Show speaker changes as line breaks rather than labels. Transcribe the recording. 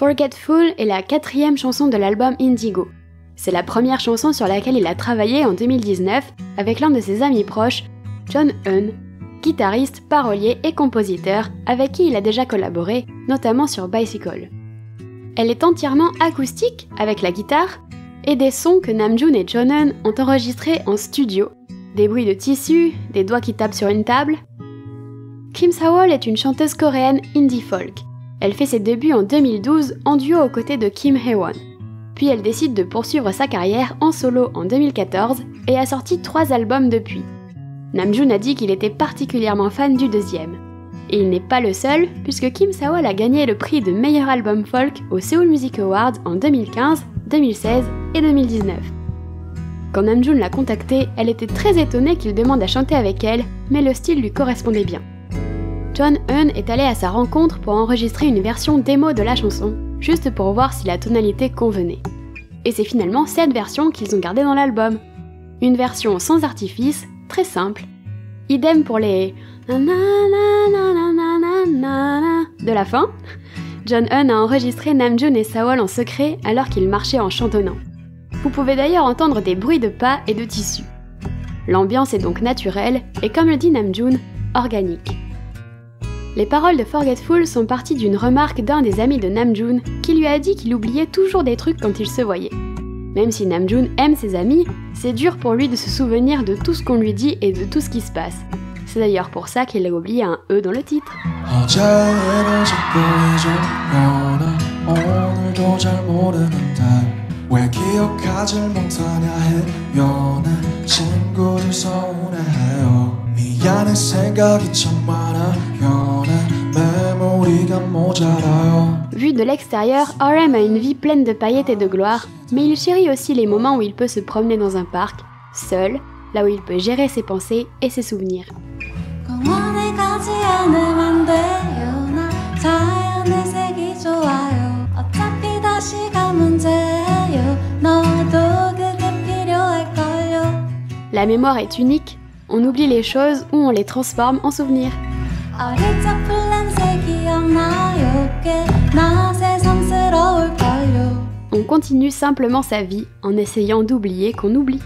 Forgetful est la 4e chanson de l'album Indigo. C'est la première chanson sur laquelle il a travaillé en 2019 avec l'un de ses amis proches, John Hunn, guitariste, parolier et compositeur avec qui il a déjà collaboré, notamment sur Bicycle. Elle est entièrement acoustique avec la guitare et des sons que Namjoon et John Hunn ont enregistrés en studio, des bruits de tissu, des doigts qui tapent sur une table. Kim Sa-wol est une chanteuse coréenne indie folk. Elle fait ses débuts en 2012 en duo aux côtés de Kim Hae-won. Puis elle décide de poursuivre sa carrière en solo en 2014 et a sorti 3 albums depuis. Namjoon a dit qu'il était particulièrement fan du deuxième. Et il n'est pas le seul, puisque Kim Sa-wol a gagné le prix de meilleur album folk au Seoul Music Awards en 2015, 2016 et 2019. Quand Namjoon l'a contactée, elle était très étonnée qu'il demande à chanter avec elle, mais le style lui correspondait bien. John Hunn est allé à sa rencontre pour enregistrer une version démo de la chanson, juste pour voir si la tonalité convenait. Et c'est finalement cette version qu'ils ont gardée dans l'album. Une version sans artifice, très simple. Idem pour les de la fin. John Hunn a enregistré Namjoon et Sa-wol en secret alors qu'ils marchaient en chantonnant. Vous pouvez d'ailleurs entendre des bruits de pas et de tissus. L'ambiance est donc naturelle et, comme le dit Namjoon, organique. Les paroles de Forgetful sont parties d'une remarque d'un des amis de Namjoon qui lui a dit qu'il oubliait toujours des trucs quand ils se voyaient. Même si Namjoon aime ses amis, c'est dur pour lui de se souvenir de tout ce qu'on lui dit et de tout ce qui se passe. C'est d'ailleurs pour ça qu'il a oublié un E dans le titre. Vu de l'extérieur, RM a une vie pleine de paillettes et de gloire, mais il chérit aussi les moments où il peut se promener dans un parc, seul, là où il peut gérer ses pensées et ses souvenirs. La mémoire est unique, on oublie les choses ou on les transforme en souvenirs. On continue simplement sa vie en essayant d'oublier qu'on oublie.